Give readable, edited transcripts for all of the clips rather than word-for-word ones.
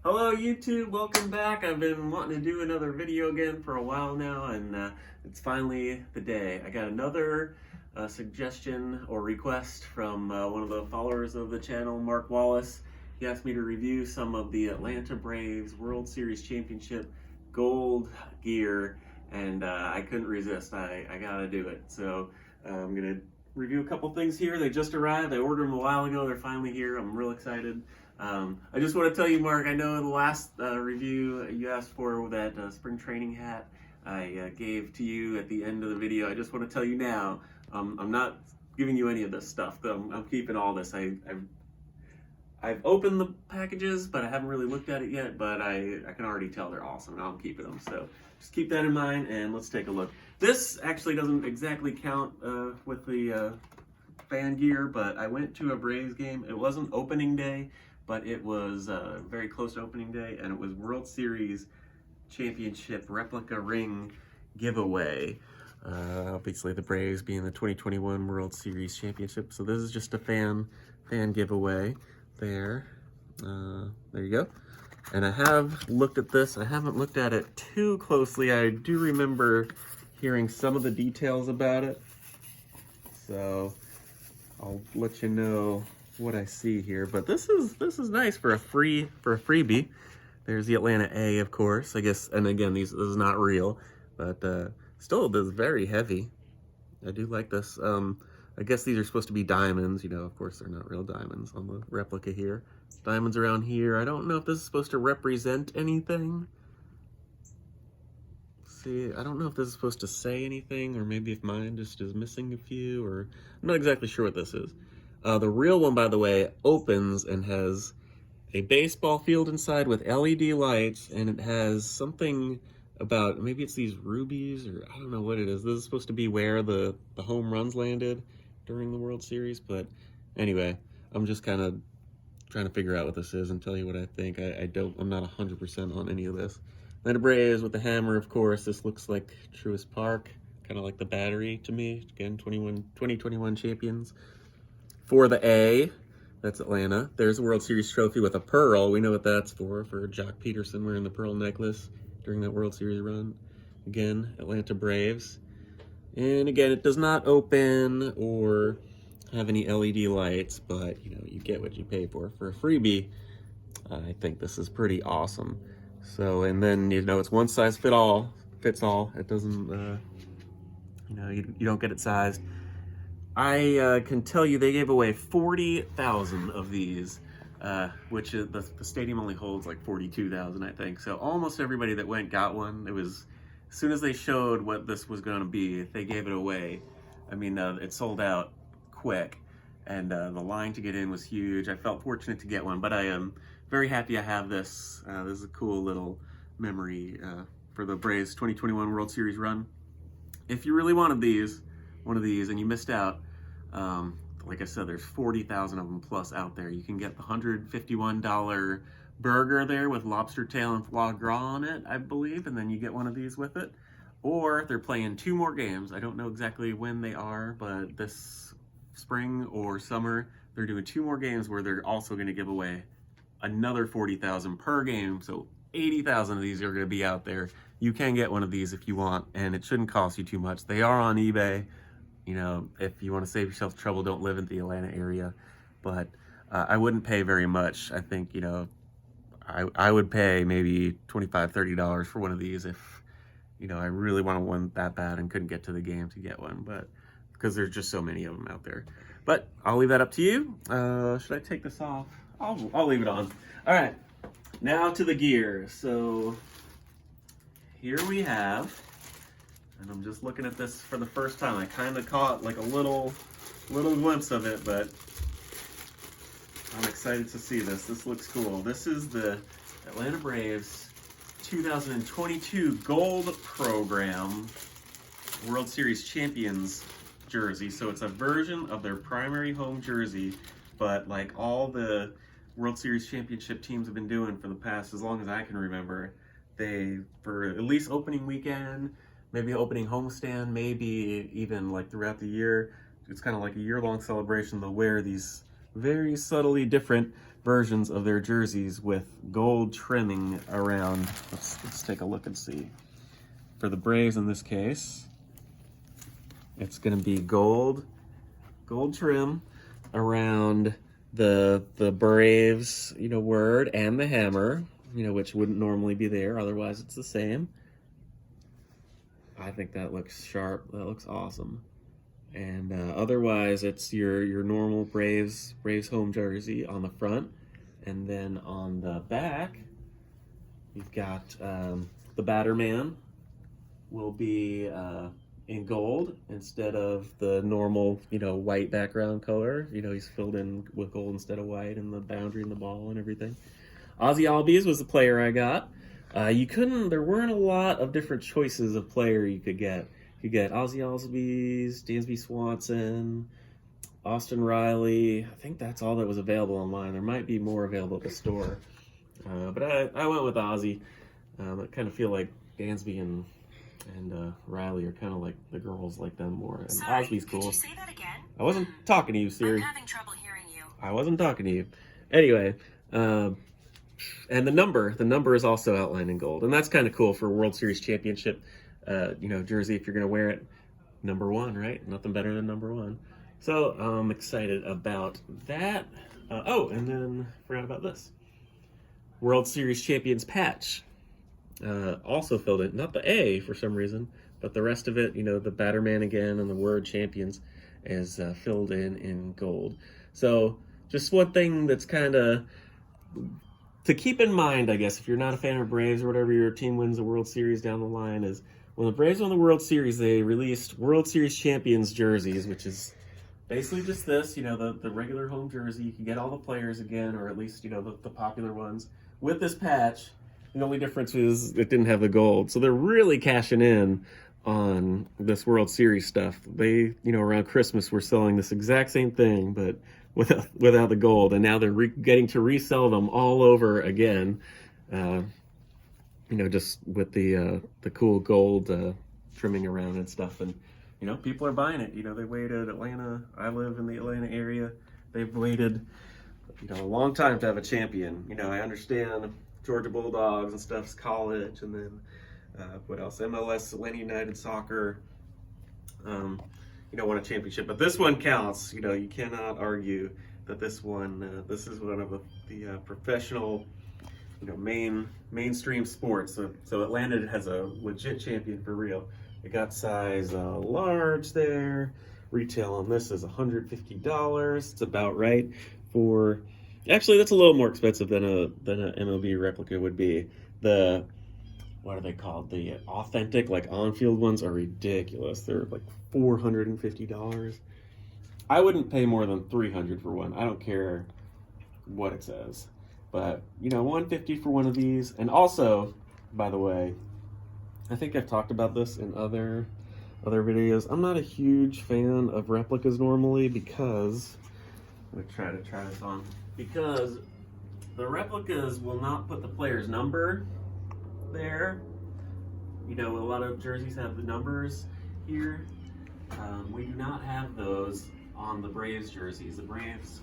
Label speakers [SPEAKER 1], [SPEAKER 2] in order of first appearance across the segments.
[SPEAKER 1] Hello YouTube, welcome back. I've been wanting to do another video again for a while now, and it's finally the day. I got another suggestion or request from one of the followers of the channel, Mark Wallace. He asked me to review some of the Atlanta Braves World Series Championship gold gear, and I couldn't resist. I gotta do it. So I'm gonna review a couple things here. They just arrived. I ordered them a while ago. They're finally here. I'm real excited. I just want to tell you, Mark, I know in the last review you asked for that spring training hat I gave to you at the end of the video. I just want to tell you now, I'm not giving you any of this stuff. I'm keeping all this. I've opened the packages, but I haven't really looked at it yet, but I can already tell they're awesome, and I'm keeping them. So just keep that in mind, and let's take a look. This actually doesn't exactly count with the fan gear, but I went to a Braves game. It wasn't opening day, but it was very close to opening day, and it was World Series Championship replica ring giveaway. Obviously the Braves being the 2021 World Series Championship. So this is just a fan giveaway there. There you go. And I have looked at this. I haven't looked at it too closely. I do remember hearing some of the details about it. So I'll let you know what I see here, but this is nice for a freebie. There's the Atlanta A, of course, I guess, and again, this is not real, but still, this is very heavy. I do like this. I guess these are supposed to be diamonds. You know, of course, they're not real diamonds on the replica here. Diamonds around here. I don't know if this is supposed to represent anything. See, I don't know if this is supposed to say anything, or maybe if mine just is missing a few, or I'm not exactly sure what this is. The real one, by the way, opens and has a baseball field inside with LED lights, and it has something about, maybe it's these rubies, or I don't know what it is. This is supposed to be where the home runs landed during the World Series, but anyway, I'm just kind of trying to figure out what this is and tell you what I think. I'm not 100% on any of this. Atlanta Braves with the hammer, of course. This looks like Truist Park, kind of like the Battery to me. Again, 2021 champions. For the A, that's Atlanta. There's a World Series trophy with a pearl. We know what that's for Jock Peterson wearing the pearl necklace during that World Series run. Again, Atlanta Braves. And again, it does not open or have any LED lights, but you know, you get what you pay for. For a freebie, I think this is pretty awesome. So, and then, you know, it's one size fits all. It doesn't, you know, you don't get it sized. I can tell you they gave away 40,000 of these, which is, the stadium only holds like 42,000, I think. So almost everybody that went got one. It was, as soon as they showed what this was going to be, they gave it away. I mean, it sold out quick, and the line to get in was huge. I felt fortunate to get one, but I am very happy I have this. This is a cool little memory for the Braves 2021 World Series run. If you really wanted one of these, and you missed out, like I said, there's 40,000 of them plus out there. You can get the $151 burger there with lobster tail and foie gras on it, I believe, and then you get one of these with it. Or they're playing 2 more games. I don't know exactly when they are, but this spring or summer, they're doing 2 more games where they're also going to give away another 40,000 per game. So 80,000 of these are going to be out there. You can get one of these if you want, and it shouldn't cost you too much. They are on eBay. You know, if you want to save yourself trouble, don't live in the Atlanta area. But I wouldn't pay very much. I think, you know, I would pay maybe $25, $30 for one of these if, you know, I really wanted one that bad and couldn't get to the game to get one. But because there's just so many of them out there. But I'll leave that up to you. Should I take this off? I'll leave it on. All right, now to the gear. So here we have, and I'm just looking at this for the first time. I kind of caught like a little glimpse of it, but I'm excited to see this. This looks cool. This is the Atlanta Braves 2022 Gold Program World Series Champions jersey. So it's a version of their primary home jersey, but like all the World Series Championship teams have been doing for the past, as long as I can remember, they, for at least opening weekend, maybe opening homestand, maybe even like throughout the year, it's kind of like a year-long celebration. They'll wear these very subtly different versions of their jerseys with gold trimming around. Let's take a look and see. For the Braves in this case, it's going to be gold trim around the Braves, word and the hammer, which wouldn't normally be there. Otherwise, it's the same. I think that looks sharp. That looks awesome. And otherwise, it's your normal Braves home jersey on the front. And then on the back, you've got the Batterman will be in gold instead of the normal, white background color. He's filled in with gold instead of white, and the boundary and the ball and everything. Ozzy Albies was the player I got. There weren't a lot of different choices of player you could get. You get Ozzy Albies, Dansby Swanson, Austin Riley. I think that's all that was available online. There might be more available at the store. But I went with Ozzy. I kind of feel like Dansby and Riley are kind of like the girls like them more. And
[SPEAKER 2] Sorry,
[SPEAKER 1] Osby's cool.
[SPEAKER 2] Could you say that again?
[SPEAKER 1] I wasn't talking to you, Siri.
[SPEAKER 2] I'm having trouble hearing you.
[SPEAKER 1] I wasn't talking to you. Anyway, and the number is also outlined in gold, and that's kind of cool for a World Series championship, jersey. If you're gonna wear it, number 1, right? Nothing better than number 1. So I'm excited about that. And then forgot about this World Series champions patch. Also filled in, not the A for some reason, but the rest of it, the Batterman again and the word champions is filled in gold. So just one thing that's kind of to keep in mind, I guess, if you're not a fan of Braves or whatever, your team wins the World Series down the line, is when the Braves won the World Series, they released World Series champions jerseys, which is basically just this, the regular home jersey. You can get all the players again, or at least, the popular ones with this patch. The only difference is it didn't have the gold. So they're really cashing in on this World Series stuff. They, around Christmas were selling this exact same thing, but without the gold. And now they're getting to resell them all over again, just with the cool gold trimming around and stuff. And, people are buying it. They waited Atlanta. I live in the Atlanta area. They've waited, a long time to have a champion. I understand Georgia Bulldogs and stuff's college, and then what else? MLS, Atlanta United Soccer, won a championship. But this one counts. You cannot argue that this one. This is one of the professional, mainstream sports. So Atlanta has a legit champion for real. It got size large there. Retail on this is $150. It's about right for. Actually, that's a little more expensive than a MLB replica would be. What are they called? The authentic, on-field ones are ridiculous. They're like $450. I wouldn't pay more than $300 for one. I don't care what it says. But, $150 for one of these. And also, by the way, I think I've talked about this in other videos. I'm not a huge fan of replicas normally because I'm going to try this on. Because the replicas will not put the player's number there. A lot of jerseys have the numbers here. We do not have those on the Braves jerseys. The Braves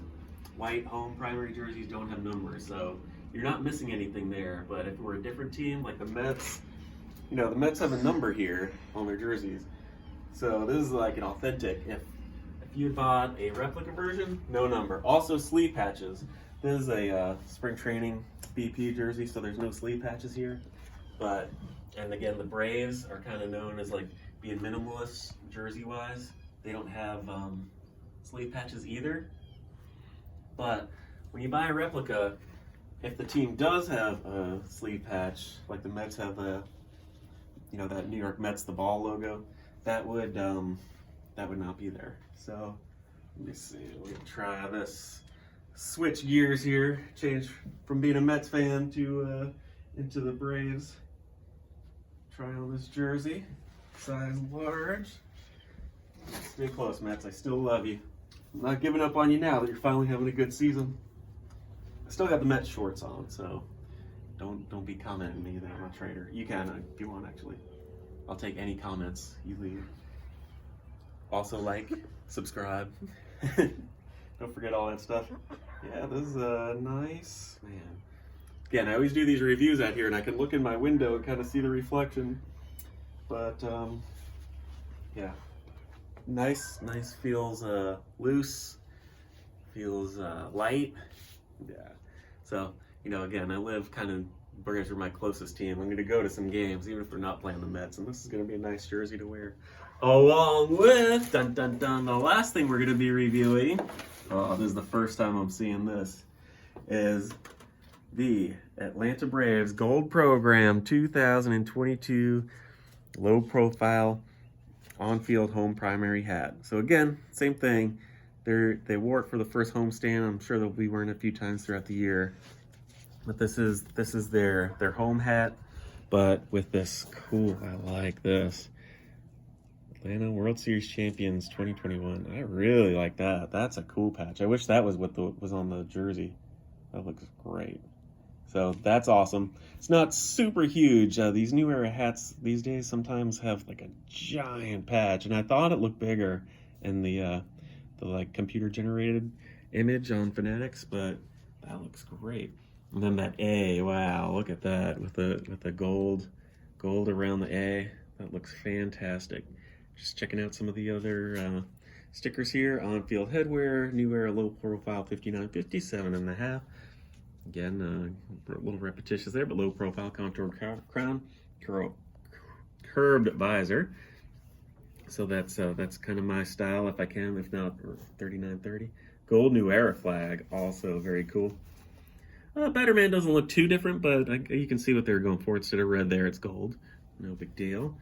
[SPEAKER 1] white home primary jerseys don't have numbers, so you're not missing anything there. But if we're a different team, like the Mets, the Mets have a number here on their jerseys. So this is like an authentic. If you bought a replica version, no number. Also sleeve patches. This is a spring training BP jersey, so there's no sleeve patches here. And again, the Braves are kind of known as being minimalist jersey-wise. They don't have sleeve patches either. But when you buy a replica, if the team does have a sleeve patch, like the Mets have that New York Mets, the ball logo, that would not be there. So let me see. We're gonna try this. Switch gears here. Change from being a Mets fan to into the Braves. Try on this jersey. Size large. Stay close, Mets. I still love you. I'm not giving up on you now that you're finally having a good season. I still got the Mets shorts on, so don't be commenting me that I'm a traitor. You can if you want, actually. I'll take any comments you leave. Also subscribe. Don't forget all that stuff. Yeah, this is nice, man. Again, I always do these reviews out here, and I can look in my window and kind of see the reflection. But yeah, nice. Feels loose. Feels light. Yeah. So again, I live kind of. Braves are my closest team. I'm going to go to some games, even if they're not playing the Mets, and this is going to be a nice jersey to wear. Along with, dun dun dun, the last thing we're going to be reviewing, oh, this is the first time I'm seeing this, is the Atlanta Braves Gold Program 2022 low profile on-field home primary hat. So again, same thing. They wore it for the first homestand. I'm sure they'll be wearing it a few times throughout the year. But this is their home hat, but with this cool, I like this. Atlanta World Series Champions 2021. I really like that. That's a cool patch. I wish that was what was on the jersey. That looks great. So that's awesome. It's not super huge. These new era hats these days sometimes have like a giant patch, and I thought it looked bigger in the like computer generated image on Fanatics, but that looks great. And then that A, wow, look at that with the gold around the A. That looks fantastic. Just checking out some of the other stickers here. On-field headwear, new era low profile 5950, 7.5. Again, a little repetitious there, but low profile contour crown, curved visor. So that's kind of my style if I can, if not 3930. Gold new era flag, also very cool. Batterman doesn't look too different, but you can see what they're going for. Instead of red there, it's gold. No big deal.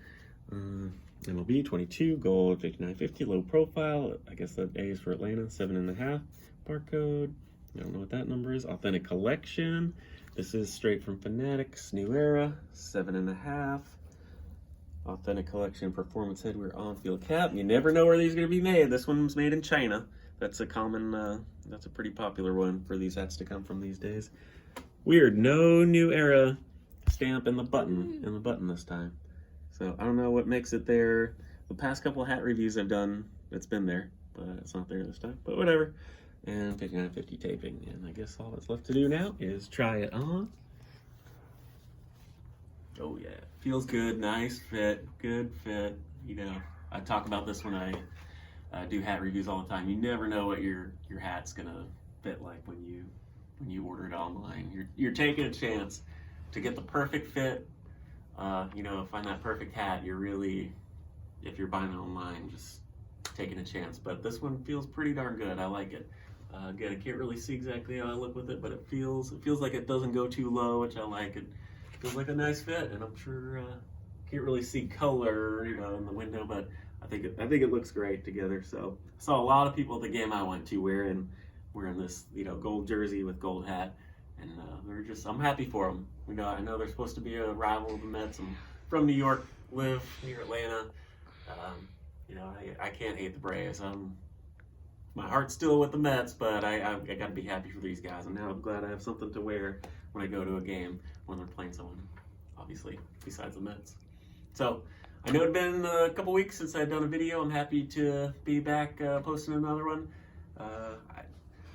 [SPEAKER 1] MLB 22, gold 5950, low profile. I guess that A is for Atlanta, 7.5. Barcode. I don't know what that number is. Authentic collection. This is straight from Fanatics. New era, 7.5. Authentic collection performance headwear on-field cap. You never know where these are going to be made. This one's made in China. That's a common, that's a pretty popular one for these hats to come from these days. Weird, no new era stamp in the button this time. So I don't know what makes it there. The past couple hat reviews I've done, it's been there, but it's not there this time. But whatever. And 5950 taping. And I guess all that's left to do now is try it on. Oh yeah, feels good, nice fit, good fit. I talk about this when I do hat reviews all the time. You never know what your hat's gonna fit like when you order it online. You're taking a chance to get the perfect fit. Find that perfect hat. You're really, if you're buying it online, just taking a chance. But this one feels pretty darn good. I like it. Again, I can't really see exactly how I look with it, but it feels like it doesn't go too low, which I like. It feels like a nice fit, and I'm sure can't really see color, in the window, but I think it looks great together. So I saw a lot of people at the game I went to wearing this, gold jersey with gold hat, and I'm happy for them. I know they're supposed to be a rival of the Mets. I'm from New York, live near Atlanta. I can't hate the Braves. My heart's still with the Mets, but I got to be happy for these guys. And now I'm glad I have something to wear when I go to a game when they're playing someone, obviously, besides the Mets. So I know it's been a couple weeks since I've done a video. I'm happy to be back posting another one.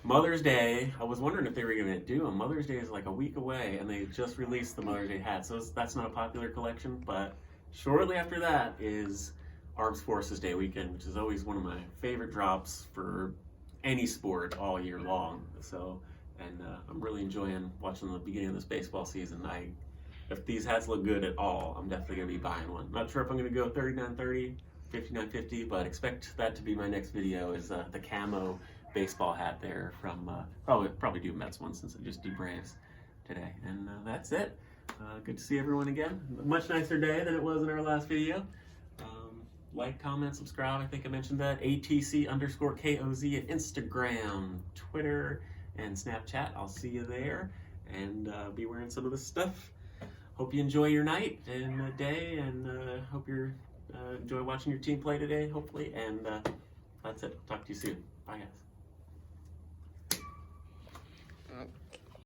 [SPEAKER 1] Mother's Day, I was wondering if they were going to do them. Mother's Day is like a week away, and they just released the Mother's Day hat. So that's not a popular collection, but shortly after that is Armed Forces Day weekend, which is always one of my favorite drops for any sport all year long. So, and I'm really enjoying watching the beginning of this baseball season. If these hats look good at all, I'm definitely going to be buying one. Not sure if I'm going to go 3930, 5950, but expect that to be my next video, is the camo baseball hat there from, probably do Mets one since I just do Braves today. And that's it. Good to see everyone again. Much nicer day than it was in our last video. Like, comment, subscribe. I think I mentioned that. ATC_KOZ at Instagram, Twitter, and Snapchat. I'll see you there, and be wearing some of this stuff. Hope you enjoy your night and day, and hope you enjoy watching your team play today, hopefully. And that's it. Talk to you soon. Bye, guys.